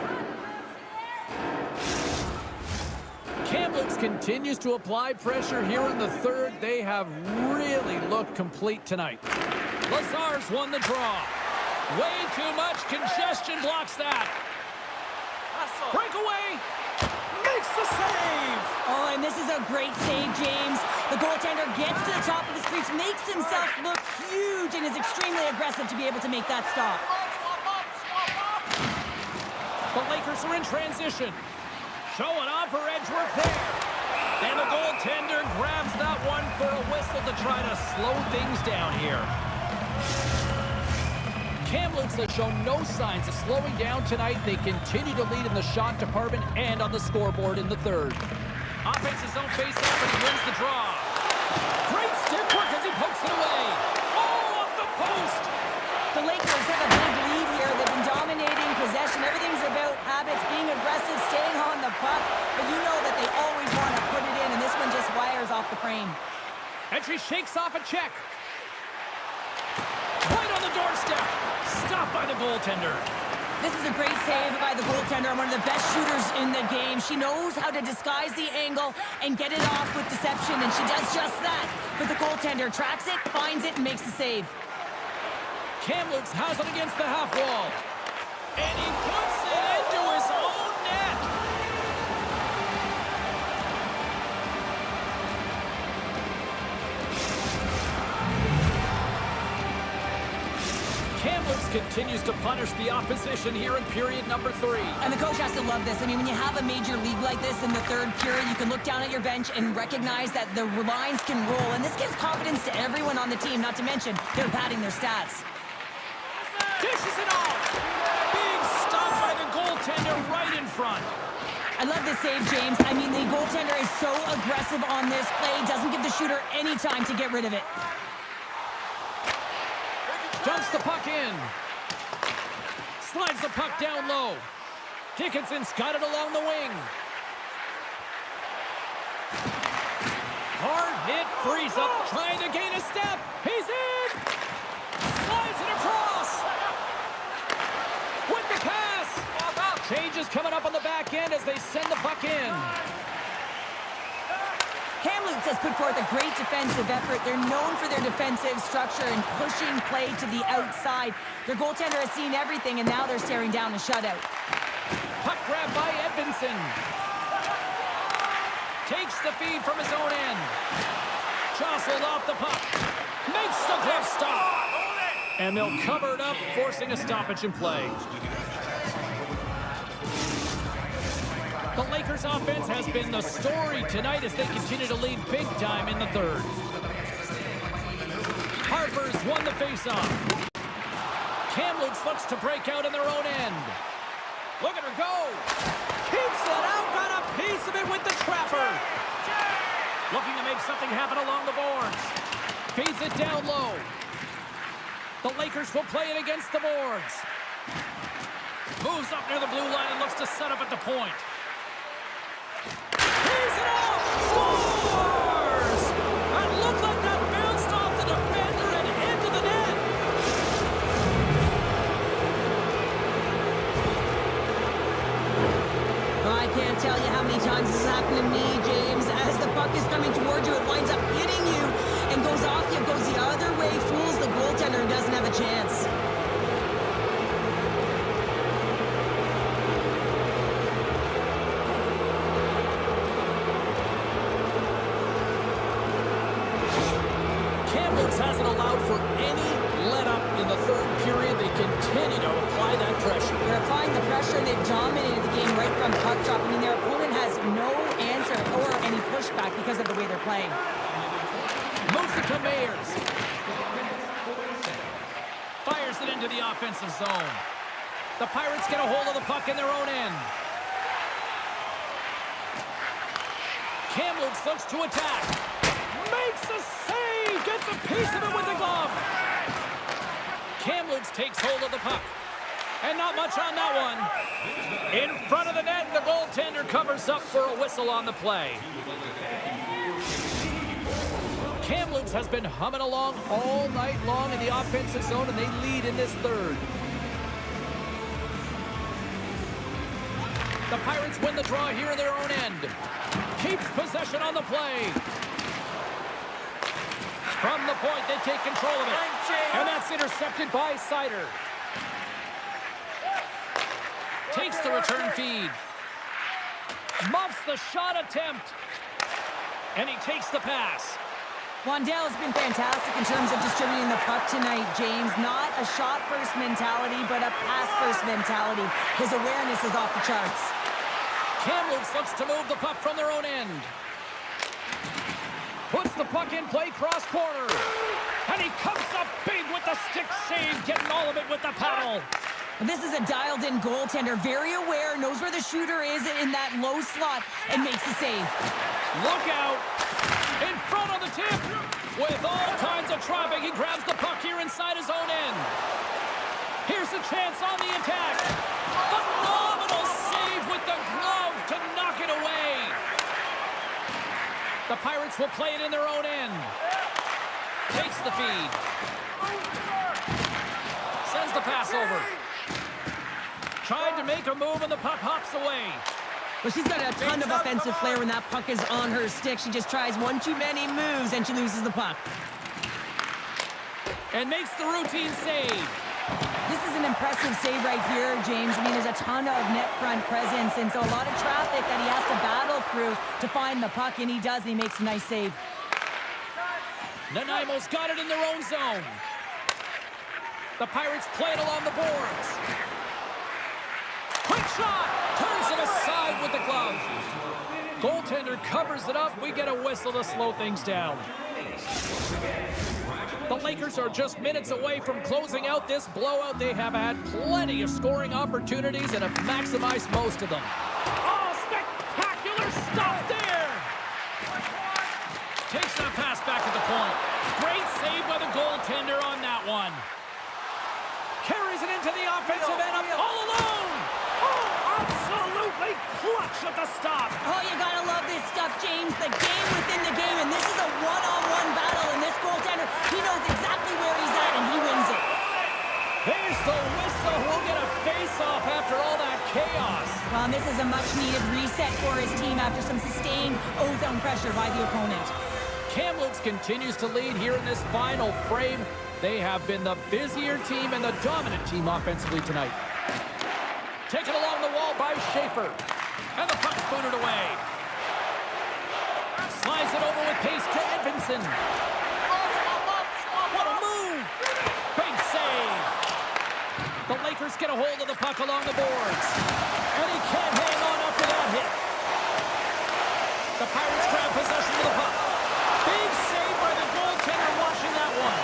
Kamloops continues to apply pressure here in the third. They have really looked complete tonight. Lazar's won the draw. Way too much congestion blocks that. Breakaway. Makes the save. Oh, and this is a great save, James. The goaltender gets to the top of the crease, makes himself look huge, and is extremely aggressive to be able to make that stop. The Lakers are in transition. Showing off for Edgeworth there. And the goaltender grabs that one for a whistle to try to slow things down here. Kamloops has shown no signs of slowing down tonight. They continue to lead in the shot department and on the scoreboard in the third. Offense's own face-off, and he wins the draw. Great stick work as he pokes it away. Oh, off the post! The Lakers have a big lead here. They've been dominating possession. Everything's about habits, being aggressive, staying on the puck. But you know that they always want to put it in, and this one just wires off the frame. Entry shakes off a check. Right on the doorstep. Stopped by the goaltender. This is a great save by the goaltender, one of the best shooters in the game. She knows how to disguise the angle and get it off with deception, and she does just that. But the goaltender tracks it, finds it, and makes the save. Kamloops has it against the half wall. And he puts it into his own net. Kamloops continues to punish the opposition here in period number 3. And the coach has to love this. I mean, when you have a major league like this in the third period, you can look down at your bench and recognize that the lines can roll. And this gives confidence to everyone on the team, not to mention they're padding their stats. Dishes it off. Big stop by the goaltender right in front. I love this save, James. I mean, the goaltender is so aggressive on this play. Doesn't give the shooter any time to get rid of it. Dumps the puck in. Slides the puck down low. Dickinson's got it along the wing. Hard hit, frees up, trying to gain a step. He's in. Slides it across. With the pass. Changes coming up on the back end as they send the puck in. Kamloops has put forth a great defensive effort. They're known for their defensive structure and pushing play to the outside. Their goaltender has seen everything, and now they're staring down a shutout. Puck grab by Edvinsson. Takes the feed from his own end. Jostled off the puck. Makes the glove stop. And they'll cover it up, forcing a stoppage in play. The Lakers' offense has been the story tonight as they continue to lead big time in the third. Harper's won the faceoff. Kamloops looks to break out in their own end. Look at her go. Keeps it out, got a piece of it with the trapper. Looking to make something happen along the boards. Feeds it down low. The Lakers will play it against the boards. Moves up near the blue line and looks to set up at the point. He's it off! Scores! It looked like that bounced off the defender and into the net. I can't tell you how many times this has happened to me, James. As the puck is coming towards you, it winds up hitting you and goes off you, goes the other way, fools the goaltender and doesn't have a chance. Kamloops hasn't allowed for any let-up in the third period. They continue to apply that pressure. They're applying the pressure and they've dominated the game right from puck drop. I mean, their opponent has no answer or any pushback because of the way they're playing. Moves it to Mayers. Fires it into the offensive zone. The Pirates get a hold of the puck in their own end. Kamloops looks to attack. Makes a save! Gets a piece of it with the glove. Kamloops takes hold of the puck. And not much on that one. In front of the net, and the goaltender covers up for a whistle on the play. Kamloops has been humming along all night long in the offensive zone, and they lead in this third. The Pirates win the draw here in their own end. Keeps possession on the play. From the point, they take control of it. And that's intercepted by Sider. Takes the return feed. Muffs the shot attempt. And he takes the pass. Wandell has been fantastic in terms of distributing the puck tonight, James. Not a shot-first mentality, but a pass-first mentality. His awareness is off the charts. Kamloops looks to move the puck from their own end. Puts the puck in play, cross corner. And he comes up big with the stick save, getting all of it with the paddle. This is a dialed-in goaltender, very aware, knows where the shooter is in that low slot, and makes the save. Look out! In front of the tip! With all kinds of traffic, he grabs the puck here inside his own end. Here's a chance on the attack. Phenomenal save with the glove to knock it away. The Pirates will play it in their own end. Takes the feed. Sends the pass over. Tried to make a move and the puck hops away. Well, she's got a ton of offensive flair when that puck is on her stick. She just tries one too many moves and she loses the puck. And makes the routine save. This is an impressive save right here, James. I mean, there's a ton of net front presence, and so a lot of traffic that he has to battle through to find the puck, and he does, and he makes a nice save. Nanaimo's got it in their own zone. The Pirates play it along the boards. Quick shot! Turns it aside with the glove. Goaltender covers it up. We get a whistle to slow things down. The Lakers are just minutes away from closing out this blowout. They have had plenty of scoring opportunities and have maximized most of them. Oh, spectacular stop there! Takes that pass back at the point. Great save by the goaltender on that one. Carries it into the offensive end up all alone. Oh, absolutely clutch at the stop. Oh, you gotta love this stuff, James. The game within the game, and this is a one-on-one battle, and this goaltender, he knows exactly where he's at, and he wins it. There's the whistle. We'll get a face-off after all that chaos. Well, and this is a much-needed reset for his team after some sustained O-zone pressure by the opponent. Kamloops continues to lead here in this final frame. They have been the busier team and the dominant team offensively tonight. Taken along the wall by Schaefer. And the puck spoonered away. Slides it over with pace to Edvinson. What a move! Big save. The Lakers get a hold of the puck along the boards. And he can't hang on after that hit. The Pirates grab possession of the puck. Big save by the goaltender washing that one.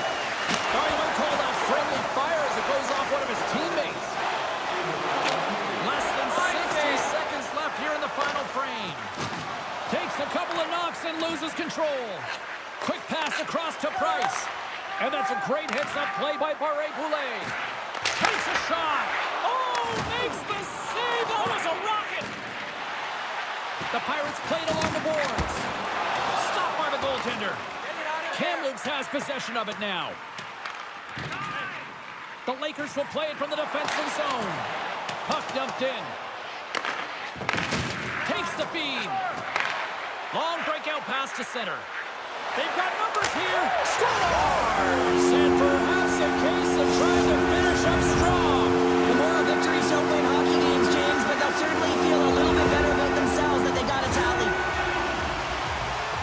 Oh, you might call that friendly fire as it goes off one of his teammates. Less than 60 seconds left here in the final frame. Takes a couple of knocks and loses control. Quick pass across to Price. And that's a great heads-up play by Barré-Boulet. Takes a shot. Oh, makes the save. That was a rocket. The Pirates played along the boards. Stopped by the goaltender. Kamloops has possession of it now. The Lakers will play it from the defensive zone. Puck dumped in. Takes the feed. Long breakout pass to center. They've got numbers here. Scores! And perhaps a case of trying to finish up strong. The moral victories don't win hockey games, James, but they'll certainly feel a little bit better about themselves that they got a tally.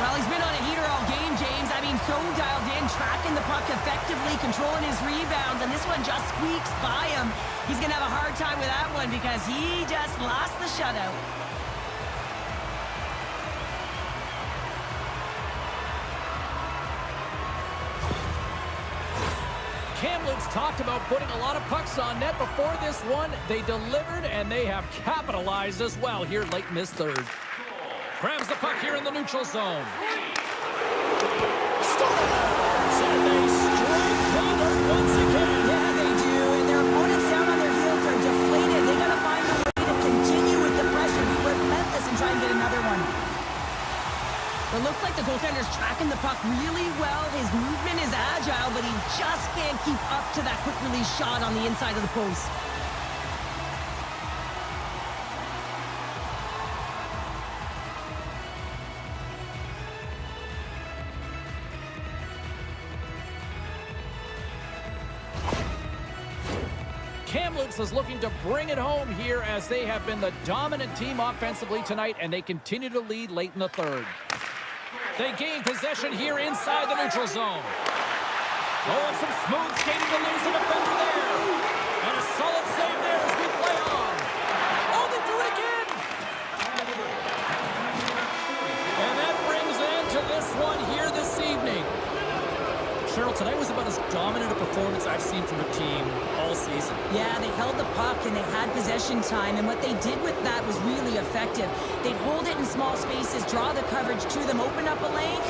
Well, he's been on a heater all game, James. I mean, so dialed in, tracking the puck effectively, controlling his rebounds, and this one just squeaks by him. He's going to have a hard time with that one because he just lost the shutout. Kamloops talked about putting a lot of pucks on net before this one. They delivered, and they have capitalized as well here late in this third. Grabs the puck here in the neutral zone. Scores! And they strike Taylor once again. Yeah, they do, and their opponents down on their heels are deflated. They got to find a way to continue with the pressure, be relentless, and try and get another one. It looks like the goaltender's tracking the puck really well. His movement is agile, but he just can't keep up to that quick release shot on the inside of the post. Kamloops is looking to bring it home here as they have been the dominant team offensively tonight, and they continue to lead late in the third. They gain possession here inside the neutral zone. Oh, and some smooth skating to lose a defender there. And a solid save there as we play on. Oh, they do it again! And that brings an end to this one here this evening. Cheryl, tonight was about as dominant a performance I've seen from a team all season. Yeah, they held the puck and they had possession time, and what they did with that was really effective. They'd hold it in small spaces, draw the coverage to them, open up a lane,